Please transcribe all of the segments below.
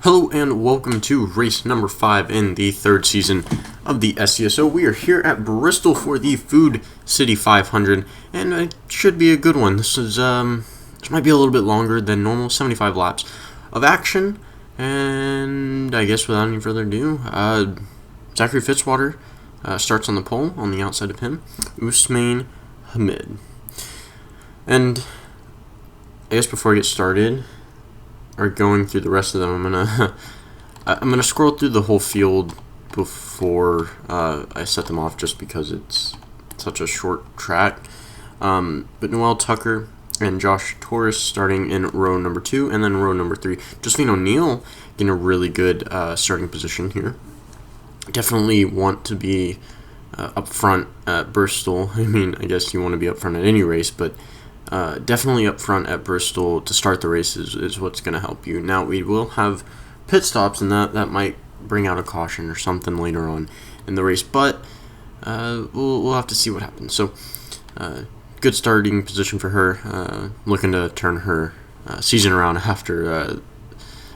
Hello and welcome to race number 5 in the third season of the SCSO. We are here at Bristol for the Food City 500, and it should be a good one. This might be a little bit longer than normal, 75 laps of action, and I guess without any further ado, Zachary Fitzwater starts on the pole. On the outside of him, Usman Hamid. And I guess before I get started, or going through the rest of them, I'm gonna scroll through the whole field before I set them off, just because it's such a short track. But Noel Tucker and Josh Torres starting in row number 2, and then row number 3. Josephine O'Neill getting a really good starting position here. Definitely want to be up front at Bristol. I mean, I guess you want to be up front at any race, but definitely up front at Bristol to start the race is what's going to help you. Now, we will have pit stops, and that might bring out a caution or something later on in the race, but we'll have to see what happens. So, good starting position for her, looking to turn her season around after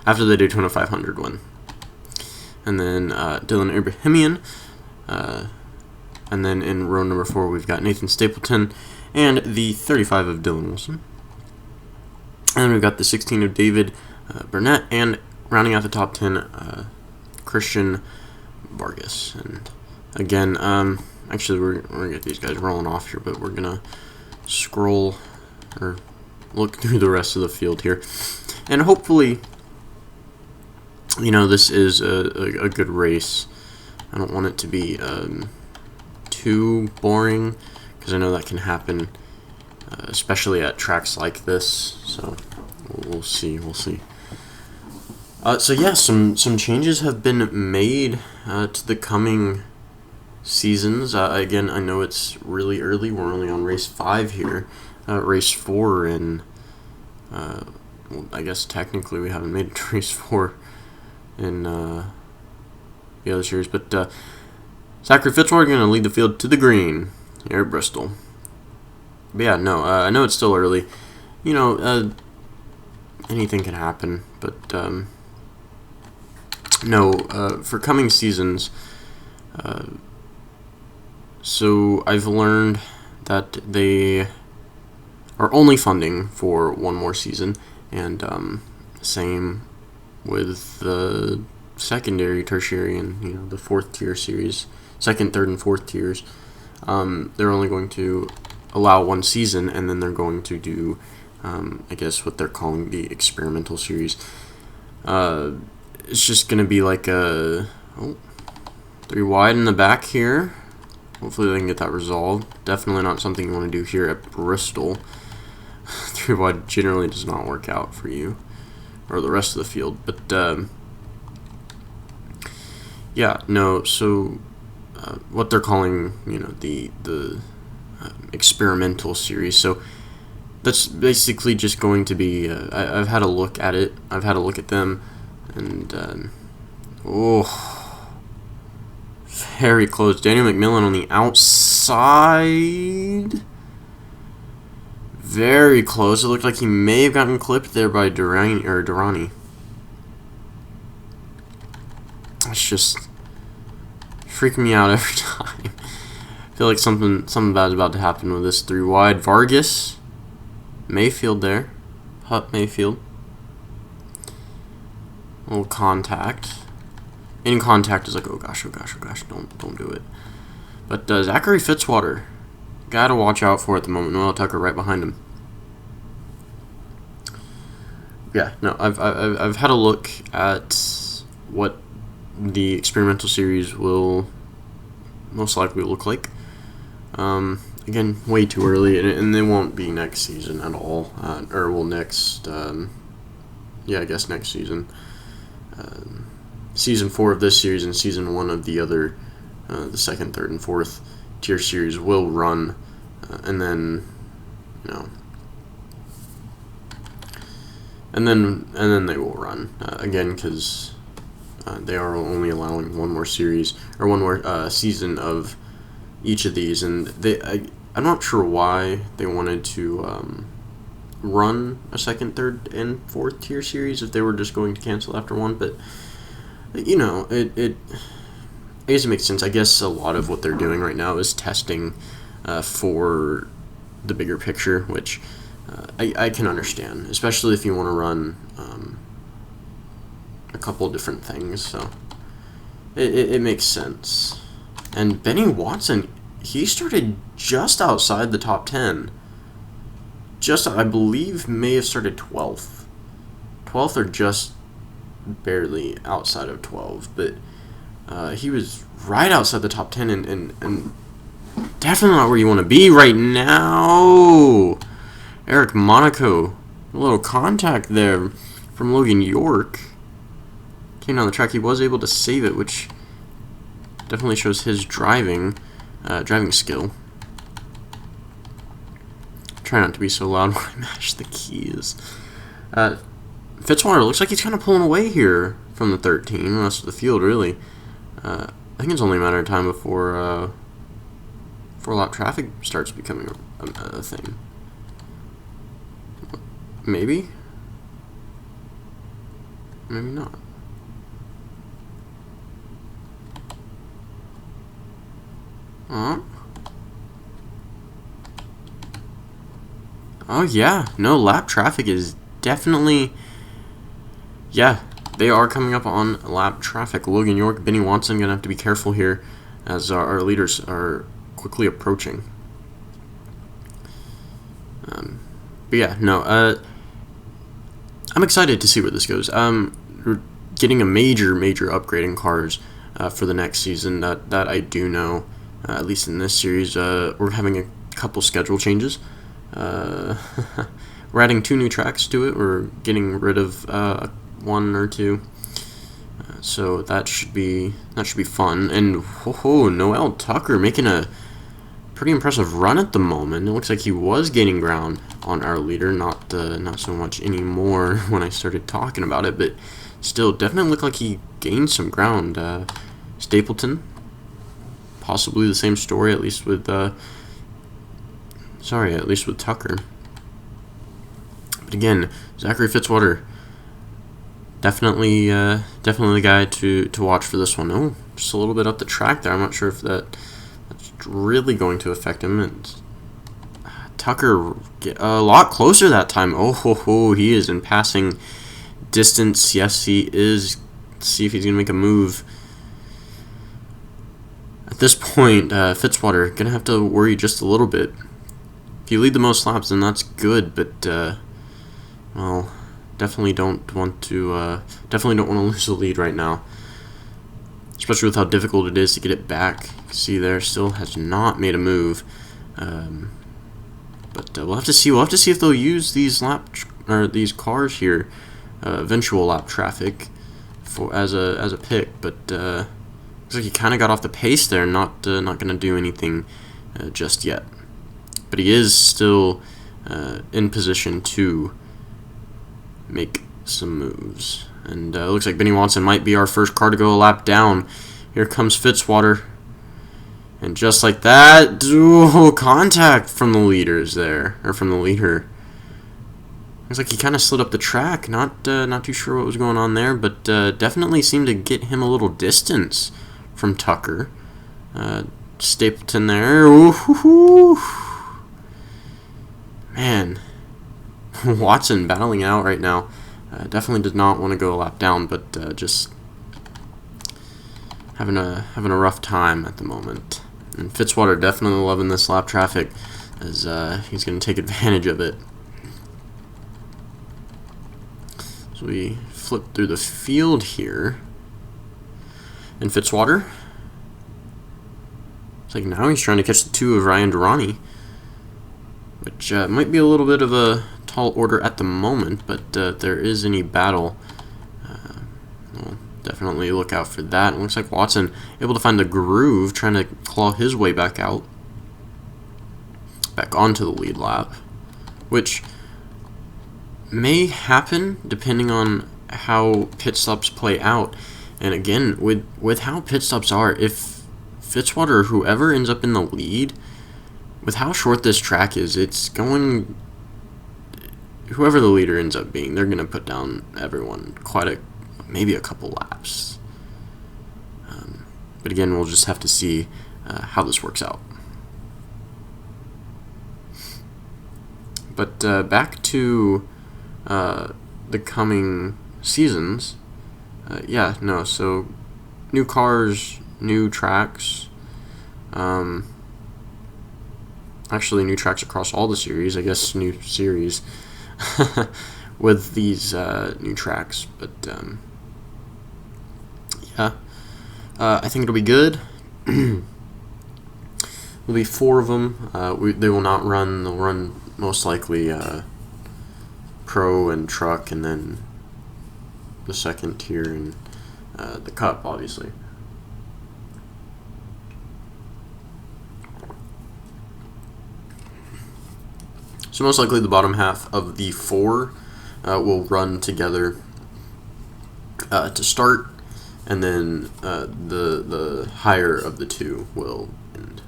the Daytona 500 win. And then Dylan Ibrahimian, and then in row number 4 we've got Nathan Stapleton and the 35 of Dylan Wilson. And we've got the 16 of David Burnett, and rounding out the top 10, Christian Vargas. And again, actually we're going to get these guys rolling off here, but we're going to scroll or look through the rest of the field here. And hopefully, you know, this is a good race. I don't want it to be too boring, because I know that can happen, especially at tracks like this. So we'll see. So yeah, some changes have been made to the coming seasons. Again, I know it's really early. We're only on race 5 here. Race 4, and well, I guess technically we haven't made it to race 4 in the other series. But Zachary Fitzwater going to lead the field to the green here at Bristol. But yeah, no, I know it's still early. You know, anything can happen. But no, for coming seasons, so I've learned that they are only funding for one more season, and same with the secondary, tertiary, and the 4th tier series, 2nd, 3rd, and 4th tiers. They're only going to allow one season, and then they're going to do, I guess, what they're calling the experimental series. It's just going to be like a 3 wide in the back here. Hopefully they can get that resolved. Definitely not something you want to do here at Bristol. 3 wide generally does not work out for you or the rest of the field. But yeah, no, so what they're calling, the experimental series. So that's basically just going to be, I've had a look at it. I've had a look at them, and very close. Daniel McMillan on the outside. Very close. It looked like he may have gotten clipped there by Durrani. It's just freaking me out every time. I feel like something bad's about to happen with this 3 wide. Vargas, Mayfield there, Hutt Mayfield. A little contact. In contact is like, oh gosh, don't do it. But Zachary Fitzwater, guy to watch out for at the moment. Noel Tucker right behind him. Yeah, no, I've had a look at what the experimental series will most likely look like. Again, way too early, and they won't be next season at all. Next season. Season 4 of this series and Season 1 of the other, the 2nd, 3rd, and 4th tier series will run, and then, and then they will run again, because they are only allowing one more series, or one more season of each of these, and I'm not sure why they wanted to run a second, third, and fourth tier series if they were just going to cancel after one. But you know, I guess it makes sense. I guess a lot of what they're doing right now is testing for the bigger picture, which I can understand, especially if you want to run a couple different things. So it makes sense. And Benny Watson, he started just outside the top 10. Just, I believe, may have started 12th. 12th or just barely outside of 12. But he was right outside the top 10 and definitely not where you want to be right now. Eric Monaco, a little contact there from Logan York. Came down the track. He was able to save it, which definitely shows his driving skill. Try not to be so loud when I mash the keys. Fitzwater looks like he's kind of pulling away here from the 13. The rest of the field, really. I think it's only a matter of time before lap traffic starts becoming a thing. Maybe? Maybe not. Oh yeah, no, lap traffic is definitely, yeah, they are coming up on lap traffic. Logan York, Benny Watson gonna have to be careful here as our leaders are quickly approaching. But yeah, no, I'm excited to see where this goes. We're getting a major upgrade in cars for the next season. That I do know. At least in this series, we're having a couple schedule changes. We're adding 2 new tracks to it. We're getting rid of 1 or 2. So that should be fun. And Noel Tucker making a pretty impressive run at the moment. It looks like he was gaining ground on our leader, not so much anymore when I started talking about it, but still definitely looked like he gained some ground. Stapleton, possibly the same story, at least with Tucker. But again, Zachary Fitzwater, definitely the guy to watch for this one. Oh, just a little bit up the track there. I'm not sure if that's really going to affect him. And Tucker a lot closer that time. He is in passing distance. Yes, he is. Let's see if he's gonna make a move. At this point, Fitzwater gonna have to worry just a little bit. If you lead the most laps, then that's good. But well, definitely don't want to lose the lead right now, especially with how difficult it is to get it back. See there, still has not made a move. But we'll have to see. We'll have to see if they'll use these these cars here, eventual lap traffic, as a pick. But looks like he kind of got off the pace there. Not going to do anything just yet. But he is still in position to make some moves. And it looks like Benny Watson might be our first car to go a lap down. Here comes Fitzwater. And just like that, contact from the leaders there, or from the leader. Looks like he kind of slid up the track. Not too sure what was going on there, but definitely seemed to get him a little distance from Tucker. Stapleton there. Man, Watson battling out right now. Definitely did not want to go a lap down, but just having a rough time at the moment. And Fitzwater definitely loving this lap traffic, as he's going to take advantage of it. So we flip through the field here, and Fitzwater, it's like now he's trying to catch the 2 of Ryan Durrani, which might be a little bit of a tall order at the moment, but if there is any battle, we'll definitely look out for that. It looks like Watson able to find the groove, trying to claw his way back onto the lead lap, which may happen depending on how pit stops play out. And again, with how pit stops are, if Fitzwater or whoever ends up in the lead, with how short this track is, it's going whoever the leader ends up being, they're going to put down everyone maybe a couple laps. But again, we'll just have to see how this works out. But back to the coming seasons. So new cars, new tracks. Actually, new tracks across all the series. I guess new series with these new tracks. But I think it'll be good. There'll be 4 of them. They will not run. They'll run most likely Pro and Truck, and then the second tier and the Cup, obviously. So most likely the bottom half of the 4 will run together to start, and then the higher of the 2 will end.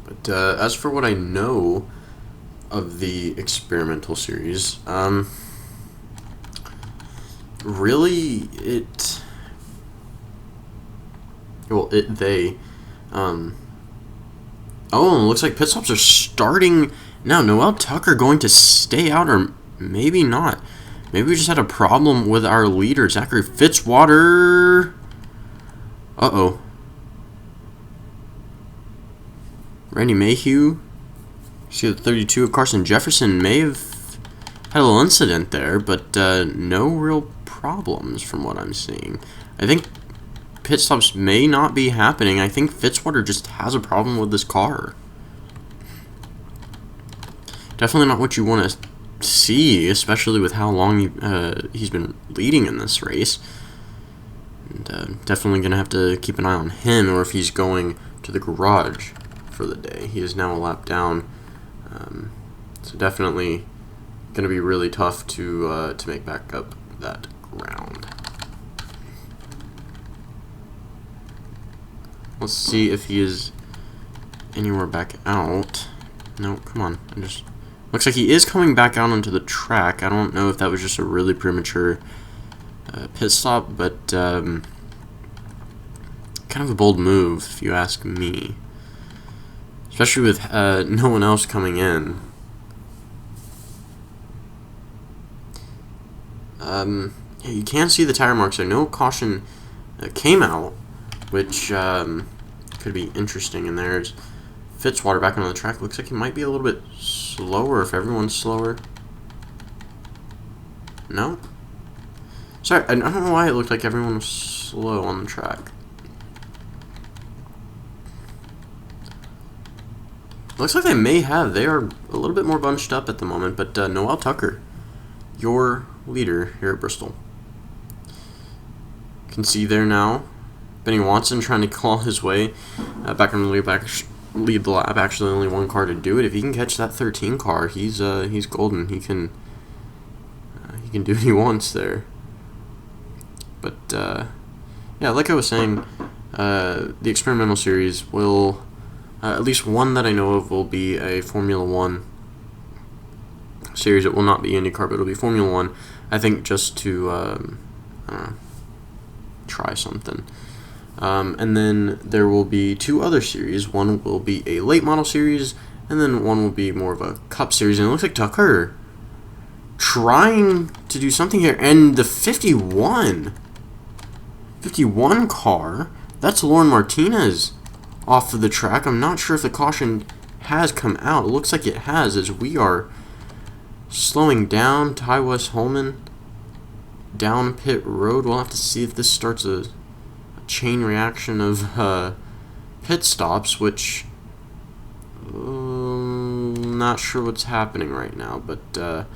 But as for what I know of the experimental series, really oh, it looks like pit stops are starting now. Noel Tucker going to stay out, or maybe not. Maybe we just had a problem with our leader, Zachary Fitzwater. Uh-oh. Randy Mayhew. See, the 32 of Carson Jefferson may have had a little incident there, but no real problems from what I'm seeing. I think pit stops may not be happening. I think Fitzwater just has a problem with this car. Definitely not what you want to see, especially with how long he's been leading in this race. And definitely going to have to keep an eye on him, or if he's going to the garage for the day. He is now a lap down. So definitely going to be really tough to make back up that ground. Let's see if he is anywhere back out. No, come on. Looks like he is coming back out onto the track. I don't know if that was just a really premature pit stop, but kind of a bold move, if you ask me. Especially with no one else coming in. You can see the tire marks there. No caution came out, which could be interesting. And there's Fitzwater back on the track. Looks like he might be a little bit slower if everyone's slower. No? Sorry, I don't know why it looked like everyone was slow on the track. Looks like they may have. They are a little bit more bunched up at the moment, but Noel Tucker, your leader here at Bristol. You can see there now, Benny Watson trying to claw his way back on the lead the lap. Actually, only one car to do it. If he can catch that 13 car, he's golden. He can do what he wants there. But yeah, like I was saying, the experimental series will. At least one that I know of will be a Formula 1 series. It will not be IndyCar, but it'll be Formula 1. I think just to try something. And then there will be 2 other series. One will be a late model series, and then one will be more of a Cup series. And it looks like Tucker trying to do something here. And the 51 car, that's Lauren Martinez off of the track. I'm not sure if the caution has come out. It looks like it has, as we are slowing down. Ty West Holman down pit road. We'll have to see if this starts a chain reaction of pit stops, which not sure what's happening right now, but I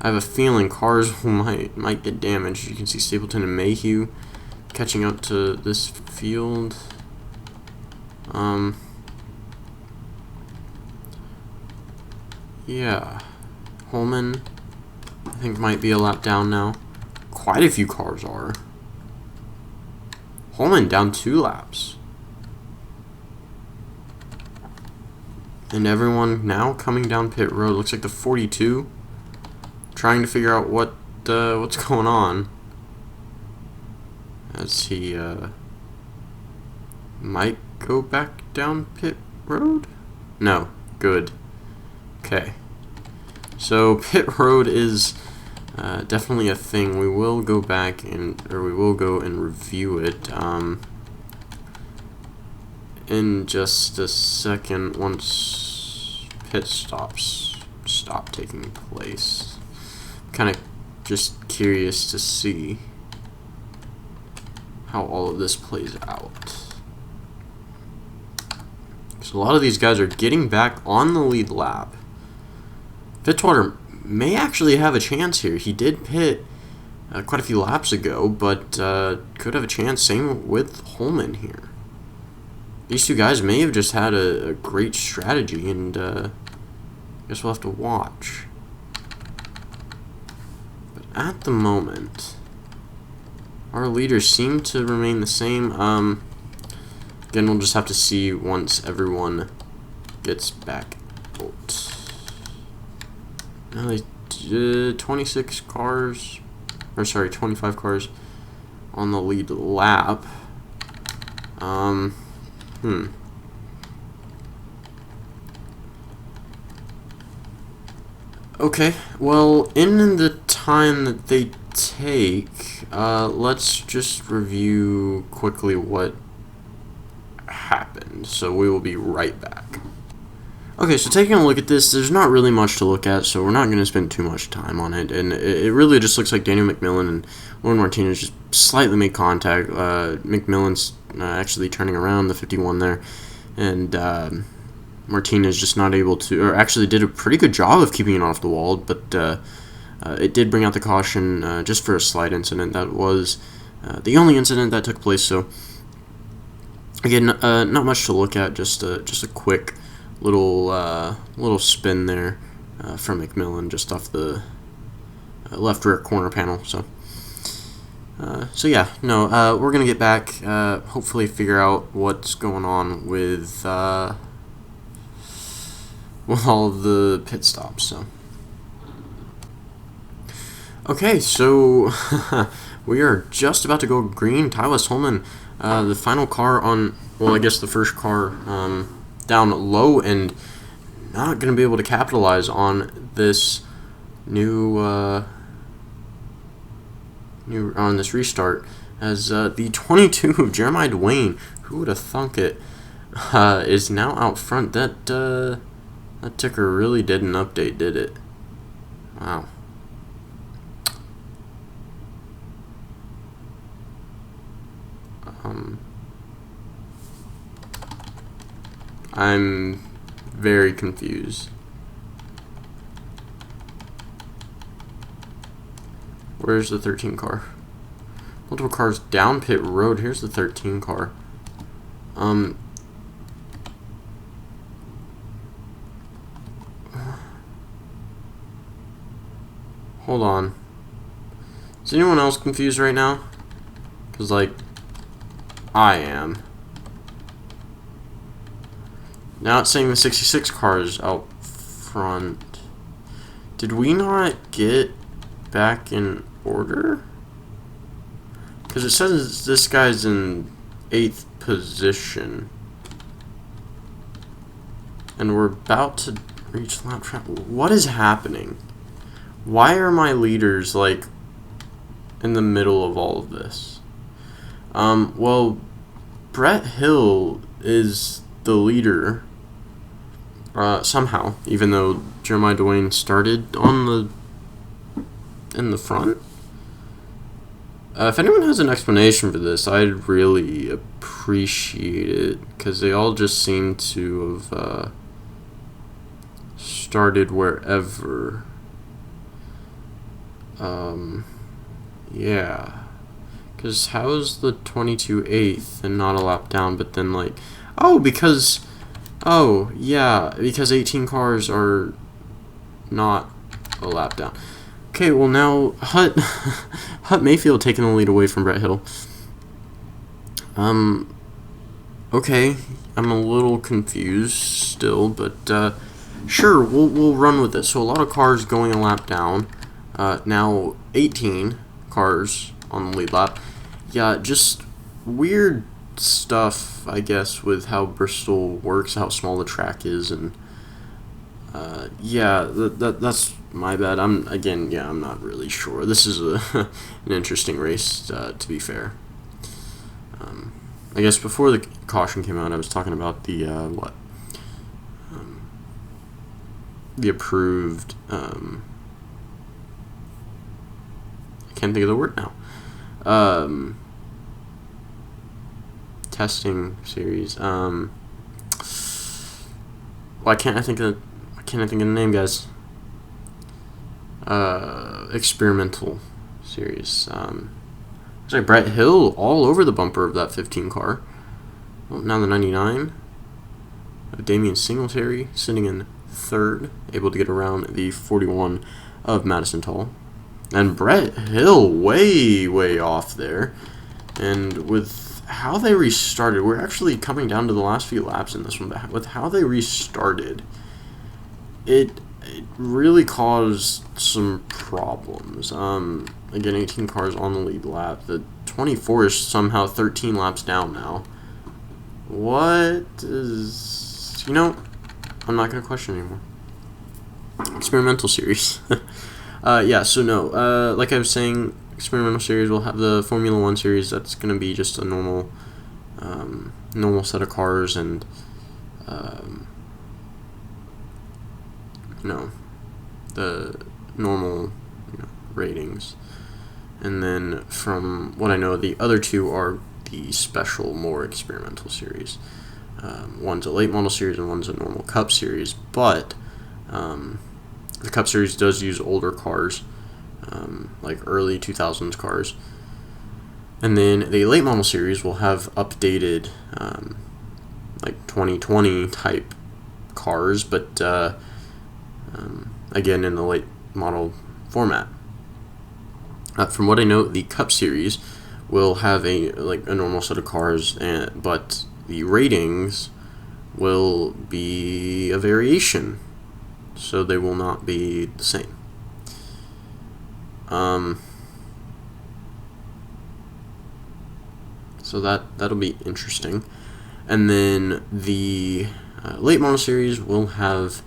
have a feeling cars might get damaged. You can see Stapleton and Mayhew catching up to this field. Yeah, Holman, I I think might be a lap down now. Quite a few cars are. Holman down 2 laps. And everyone now coming down pit road. Looks like the 42. Trying to figure out what's going on. As he might go back down pit road? No. Good. Okay. So pit road is definitely a thing. We will go back we will go and review it in just a second once pit stops stop taking place. Kind of just curious to see how all of this plays out. So a lot of these guys are getting back on the lead lap. Fitzwater may actually have a chance here. He did pit quite a few laps ago, but could have a chance. Same with Holman here. These two guys may have just had a great strategy, and I guess we'll have to watch. But at the moment, our leaders seem to remain the same. Again, we'll just have to see once everyone gets back out. Now they 26 cars, or sorry, 25 cars on the lead lap. Okay, well, in the time that they take, let's just review quickly what happened. So we will be right back. Okay, so taking a look at this, there's not really much to look at, so we're not going to spend too much time on it. And it really just looks like Daniel McMillan and Lauren Martinez just slightly made contact. McMillan's actually turning around the 51 there, and Martinez just not able to, or actually did a pretty good job of keeping it off the wall, but it did bring out the caution just for a slight incident. That was the only incident that took place. So again, not much to look at, just a quick little spin there from McMillan just off the left rear corner panel. So yeah, no, we're gonna get back, hopefully figure out what's going on with all of the pit stops. So okay, so we are just about to go green. Ty West Holman, the final car on, well, I guess the first car down low, and not going to be able to capitalize on this on this restart, as the 22 of Jeremiah Dwayne, who would have thunk it, is now out front. That ticker really didn't update, did it? Wow. I'm very confused. Where's the 13 car? Multiple cars down pit road. Here's the 13 car. Hold on. Is anyone else confused right now? Because, like, I am. Now it's saying the 66 car is out front. Did we not get back in order? Because it says this guy's in 8th position. And we're about to reach lap trap. What is happening? Why are my leaders, like, in the middle of all of this? Well, Brett Hill is the leader somehow, even though Jeremiah Dwayne started in the front. If anyone has an explanation for this, I'd really appreciate it, because they all just seem to have started wherever. Yeah. Because how is the 22 8th and not a lap down, but then, like, because 18 cars are not a lap down. Okay, well now Hut Mayfield taking the lead away from Brett Hill. Okay, I'm a little confused still, but sure, we'll run with it. So a lot of cars going a lap down. Now 18 cars on the lead lap. Yeah, just weird stuff, I guess, with how Bristol works, how small the track is, and yeah, that's my bad. I'm not really sure. This is an interesting race, to be fair. I guess before the caution came out, I was talking about the the approved. I can't think of the word now. Testing series. Why can't I think of the name, guys? Experimental series. It's like Brett Hill all over the bumper of that 15 car. Well, now the 99. Damian Singletary sitting in third, able to get around the 41 of Madison Tall. And Brett Hill way off there. And with how they restarted, we're actually coming down to the last few laps in this one, but with how they restarted, it really caused some problems. Again, 18 cars on the lead lap. The 24 is somehow 13 laps down now. What is... I'm not going to question anymore. Experimental series. Yeah, so no. Like I was saying, experimental series will have the Formula 1 series. That's going to be just a normal set of cars and... the normal ratings. And then from what I know, the other two are the special, more experimental series. One's a late model series and one's a normal Cup series, but the Cup series does use older cars, like early 2000s cars. And then the late model series will have updated, like 2020 type cars, but again in the late model format. From what I know, the Cup series will have a normal set of cars, but the ratings will be a variation, so they will not be the same. So that'll be interesting. And then the late model series will have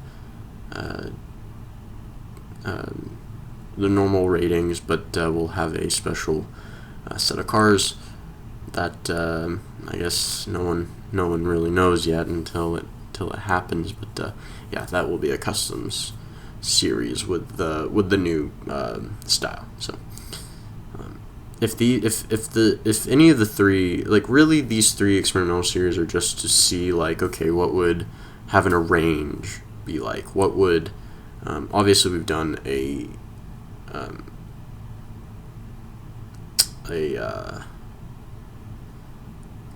the normal ratings, but we'll have a special set of cars that I guess no one really knows yet until it happens. But yeah, that will be a customs series with the new style. So if any of the three, like really these three experimental series are just to see like, okay, what would having a range be like? What would obviously we've done a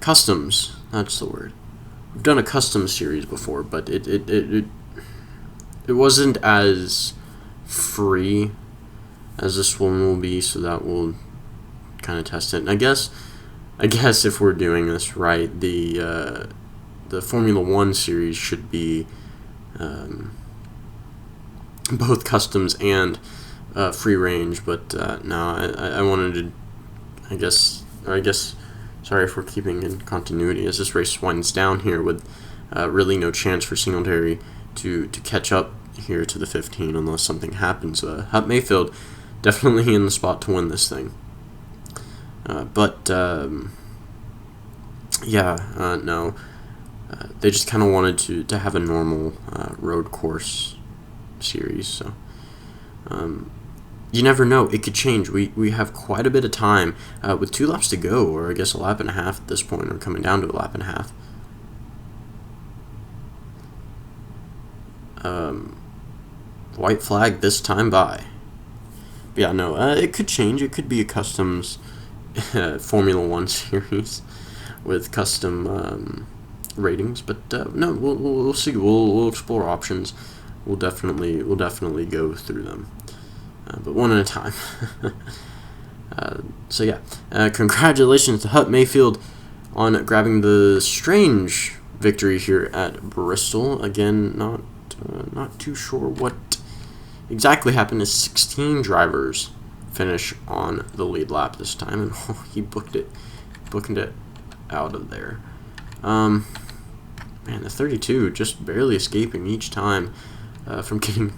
customs, that's the word. We've done a customs series before, but it wasn't as free as this one will be, so that will kind of test it. And I guess if we're doing this right, the Formula 1 series should be both customs and free range, but no, I wanted to, I guess, sorry if we're keeping in continuity, as this race winds down here with really no chance for Singletary to catch up here to the 15 unless something happens. Hut Mayfield definitely in the spot to win this thing. But no, they just kind of wanted to have a normal road course series, so you never know, it could change. We have quite a bit of time with 2 laps to go, or I guess a lap and a half at this point, or coming down to a lap and a half. White flag this time by. But yeah, no, it could change. It could be a customs Formula 1 series with custom ratings, but no, we'll see. We'll explore options. We'll definitely go through them. but one at a time. So yeah, congratulations to Hut Mayfield on grabbing the strange victory here at Bristol. Again, not too sure what exactly happened. Is 16 drivers finish on the lead lap this time, and he booked it out of there. Man, the 32 just barely escaping each time from getting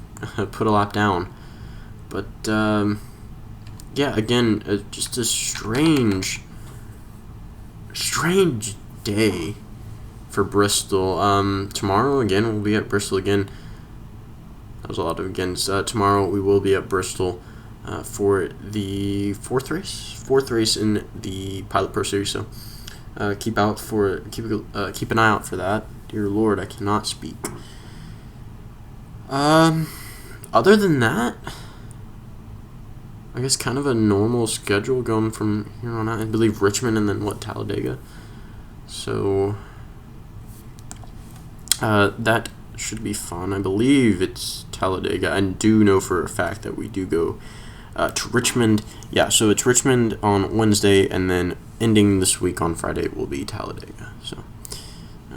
put a lap down. But yeah, again, just a strange day for Bristol. Tomorrow again we'll be at Bristol again. That was a lot of agains. Tomorrow we will be at Bristol for the fourth race in the Pilot Pro Series. So keep an eye out for that. Dear Lord, I cannot speak. Other than that, I guess kind of a normal schedule going from here on out. I believe Richmond and then Talladega. So that should be fun. I believe it's Talladega. I do know for a fact that we do go to Richmond. Yeah, so it's Richmond on Wednesday, and then ending this week on Friday will be Talladega. So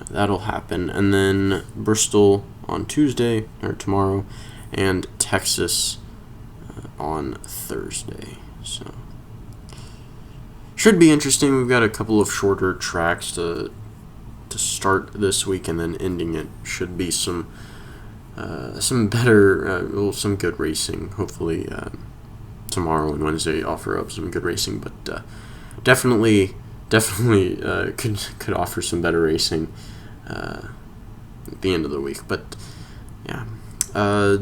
that'll happen. And then Bristol on Tuesday, or tomorrow, and Texas on Thursday. So should be interesting. We've got a couple of shorter tracks to start this week, and then ending it should be some better, some good racing. Hopefully tomorrow and Wednesday offer up some good racing, but definitely could offer some better racing at the end of the week. But yeah, I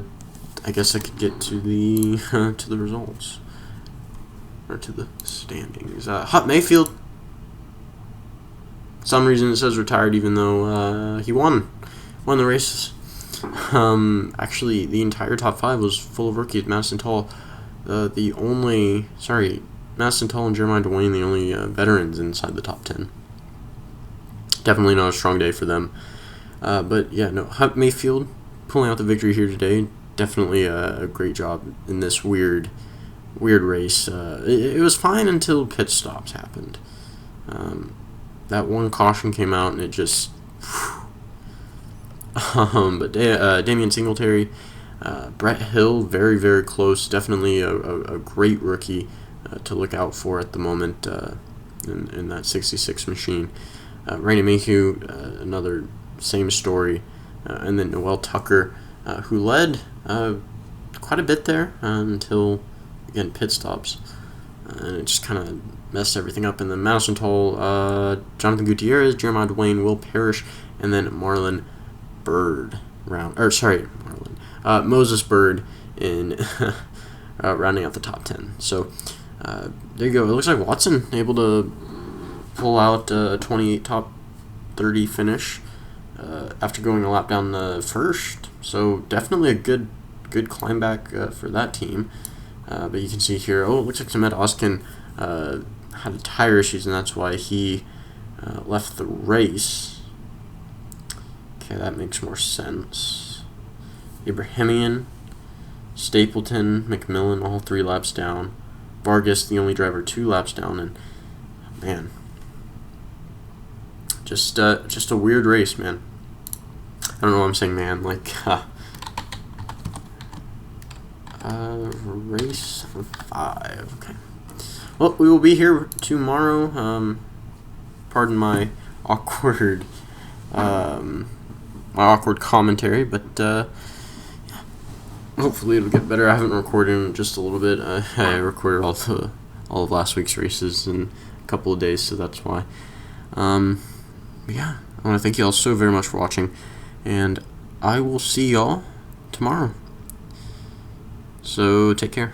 guess I could get to the results, or to the standings. Hut Mayfield, for some reason it says retired, even though he won the races. Actually, the entire top 5 was full of rookies. Madison Toll, Madison Toll and Jeremiah Dwayne, the only veterans inside the top 10. Definitely not a strong day for them. But yeah, no, Hut Mayfield pulling out the victory here today. Definitely a great job in this weird race. It was fine until pit stops happened. That one caution came out, and it just... but Damian Singletary, Brett Hill, very, very close. Definitely a great rookie to look out for at the moment in that 66 machine. Rainey Mayhew, another same story. And then Noel Tucker, who led quite a bit there until, again, pit stops. And it just kind of messed everything up. And then Madison Toll, Jonathan Gutierrez, Jeremiah Dwayne, Will Parrish, and then Moses Bird in rounding out the top 10. So there you go. It looks like Watson able to pull out a 28 top 30 finish after going a lap down the first. So definitely a good climb back for that team. But you can see here, it looks like Samet Oskin had tire issues, and that's why he left the race. Okay, that makes more sense. Ibrahimian, Stapleton, McMillan, all 3 laps down. Vargas, the only driver, 2 laps down, and man, just a weird race, man. I don't know why I'm saying man, like race 5. Okay. Well, we will be here tomorrow. Pardon my awkward commentary, but yeah, hopefully it'll get better. I haven't recorded in just a little bit. I recorded all of last week's races in a couple of days, so that's why. But yeah, I want to thank you all so very much for watching, and I will see y'all tomorrow. So take care.